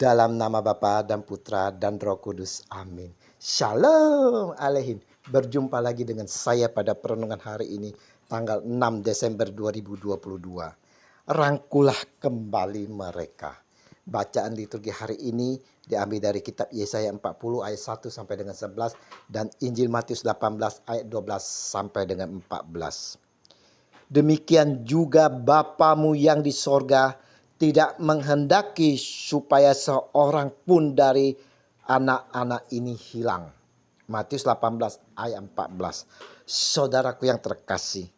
Dalam nama Bapa dan Putra dan Roh Kudus. Amin. Shalom aleihim. Berjumpa lagi dengan saya pada perenungan hari ini, tanggal 6 Desember 2022. Rangkulah kembali mereka. Bacaan liturgi hari ini diambil dari kitab Yesaya 40 ayat 1 sampai dengan 11 dan Injil Matius 18 ayat 12 sampai dengan 14. Demikian juga Bapamu yang di sorga tidak menghendaki supaya seorang pun dari anak-anak ini hilang. Matius 18 ayat 14. Saudaraku yang terkasih,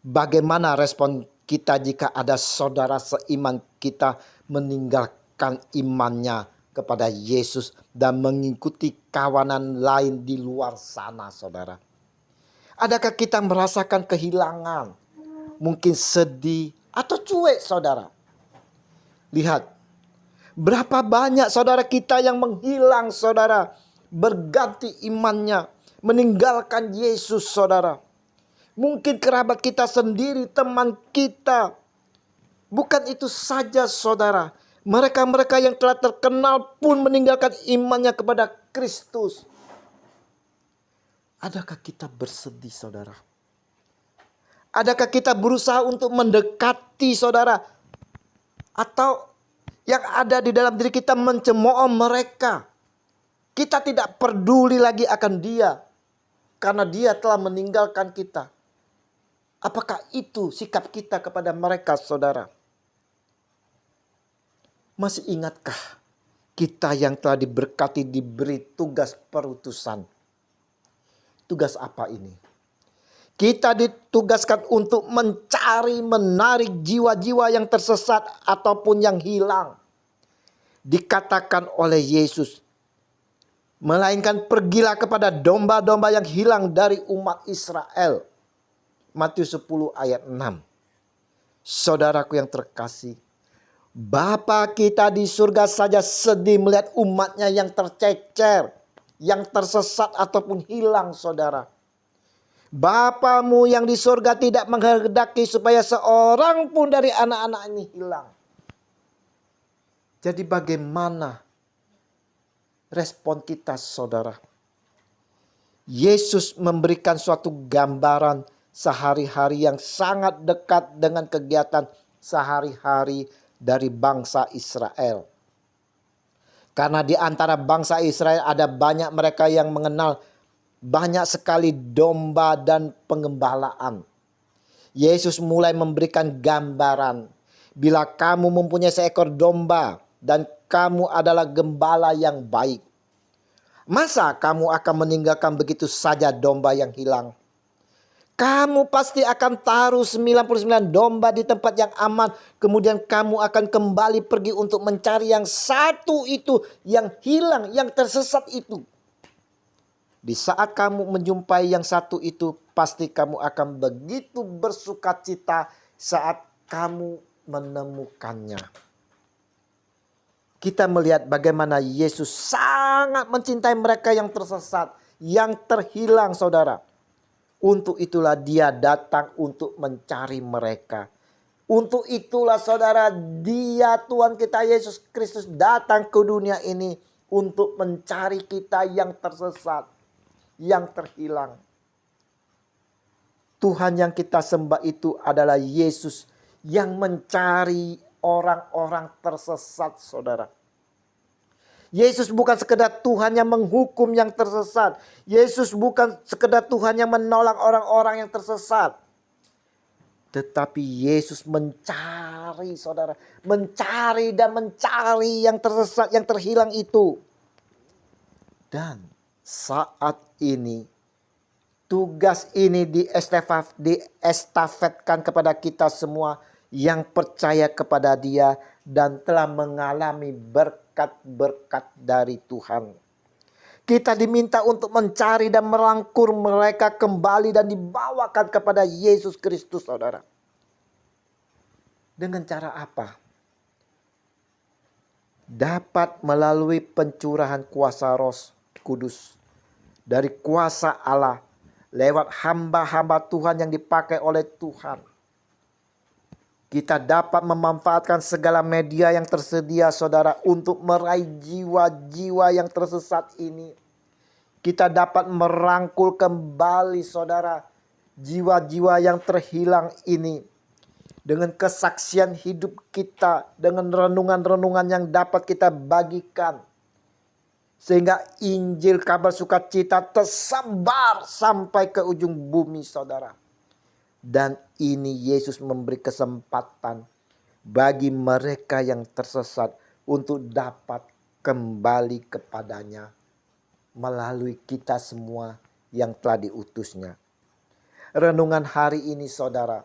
bagaimana respon kita jika ada saudara seiman kita meninggalkan imannya kepada Yesus dan mengikuti kawanan lain di luar sana, saudara? Adakah kita merasakan kehilangan, mungkin sedih atau cuek, saudara? Lihat, berapa banyak saudara kita yang menghilang, saudara, berganti imannya, meninggalkan Yesus, saudara. Mungkin kerabat kita sendiri, teman kita. Bukan itu saja, saudara. Mereka-mereka yang telah terkenal pun meninggalkan imannya kepada Kristus. Adakah kita bersedih, saudara? Adakah kita berusaha untuk mendekati, saudara? Atau yang ada di dalam diri kita mencemooh mereka. Kita tidak peduli lagi akan dia, karena dia telah meninggalkan kita. Apakah itu sikap kita kepada mereka, saudara? Masih ingatkah kita yang telah diberkati diberi tugas perutusan? Tugas apa ini? Kita ditugaskan untuk mencari, menarik jiwa-jiwa yang tersesat ataupun yang hilang. Dikatakan oleh Yesus, melainkan pergilah kepada domba-domba yang hilang dari umat Israel. Matius 10 ayat 6. Saudaraku yang terkasih, Bapa kita di surga saja sedih melihat umatnya yang tercecer, yang tersesat ataupun hilang, saudara. Bapamu yang di surga tidak menghendaki supaya seorang pun dari anak-anak ini hilang. Jadi bagaimana respon kita, saudara? Yesus memberikan suatu gambaran sehari-hari yang sangat dekat dengan kegiatan sehari-hari dari bangsa Israel. Karena di antara bangsa Israel ada banyak mereka yang mengenal banyak sekali domba dan pengembalaan. Yesus mulai memberikan gambaran. Bila kamu mempunyai seekor domba dan kamu adalah gembala yang baik, masa kamu akan meninggalkan begitu saja domba yang hilang? Kamu pasti akan taruh 99 domba di tempat yang aman. Kemudian kamu akan kembali pergi untuk mencari yang satu itu, yang hilang, yang tersesat itu. Di saat kamu menjumpai yang satu itu, pasti kamu akan begitu bersukacita saat kamu menemukannya. Kita melihat bagaimana Yesus sangat mencintai mereka yang tersesat, yang terhilang, saudara. Untuk itulah dia datang untuk mencari mereka. Untuk itulah, saudara, dia Tuhan kita Yesus Kristus datang ke dunia ini untuk mencari kita yang tersesat, yang terhilang. Tuhan yang kita sembah itu adalah Yesus yang mencari orang-orang tersesat, saudara. Yesus bukan sekedar Tuhan yang menghukum yang tersesat. Yesus bukan sekedar Tuhan yang menolak orang-orang yang tersesat. Tetapi Yesus mencari, saudara. Mencari dan mencari yang tersesat, yang terhilang itu. Dan saat ini tugas ini diestafetkan kepada kita semua yang percaya kepada Dia dan telah mengalami berkat-berkat dari Tuhan. Kita diminta untuk mencari dan merangkul mereka kembali dan dibawakan kepada Yesus Kristus, saudara. Dengan cara apa? Dapat melalui pencurahan kuasa Roh Kudus dari kuasa Allah lewat hamba-hamba Tuhan yang dipakai oleh Tuhan. Kita dapat memanfaatkan segala media yang tersedia, saudara, untuk meraih jiwa-jiwa yang tersesat ini. Kita dapat merangkul kembali, saudara, jiwa-jiwa yang terhilang ini. Dengan kesaksian hidup kita, dengan renungan-renungan yang dapat kita bagikan. Sehingga Injil kabar sukacita tersebar sampai ke ujung bumi, saudara. Dan ini Yesus memberi kesempatan bagi mereka yang tersesat untuk dapat kembali kepadanya melalui kita semua yang telah diutusnya. Renungan hari ini, saudara,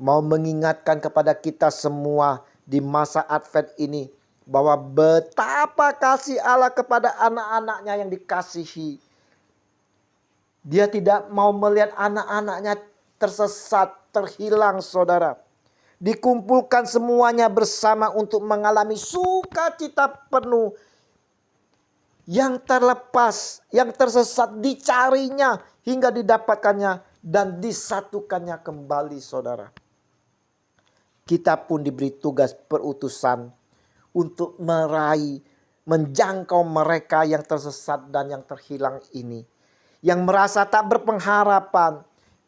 mau mengingatkan kepada kita semua di masa Advent ini bahwa betapa kasih Allah kepada anak-anaknya yang dikasihi. Dia tidak mau melihat anak-anaknya tersesat, terhilang, saudara. Dikumpulkan semuanya bersama untuk mengalami sukacita penuh. Yang terlepas, yang tersesat dicarinya hingga didapatkannya dan disatukannya kembali, saudara. Kita pun diberi tugas perutusan untuk meraih, menjangkau mereka yang tersesat dan yang terhilang ini. Yang merasa tak berpengharapan,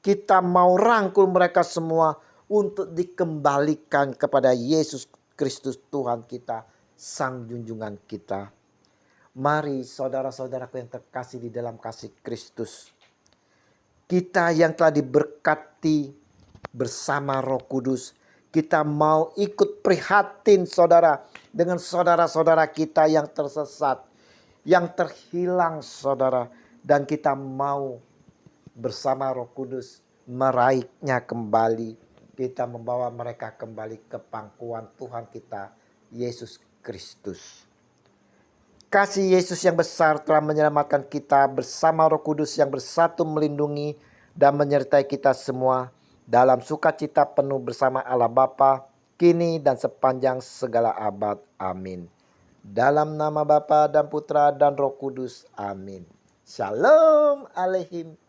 kita mau rangkul mereka semua untuk dikembalikan kepada Yesus Kristus Tuhan kita, Sang Junjungan kita. Mari saudara-saudaraku yang terkasih di dalam kasih Kristus. Kita yang telah diberkati bersama Roh Kudus, kita mau ikut prihatin, saudara, dengan saudara-saudara kita yang tersesat, yang terhilang, saudara. Dan kita mau bersama Roh Kudus meraihnya kembali. Kita membawa mereka kembali ke pangkuan Tuhan kita, Yesus Kristus. Kasih Yesus yang besar telah menyelamatkan kita bersama Roh Kudus yang bersatu melindungi dan menyertai kita semua dalam sukacita penuh bersama Allah Bapa, kini dan sepanjang segala abad. Amin. Dalam nama Bapa dan Putra dan Roh Kudus. Amin. Shalom aleihim.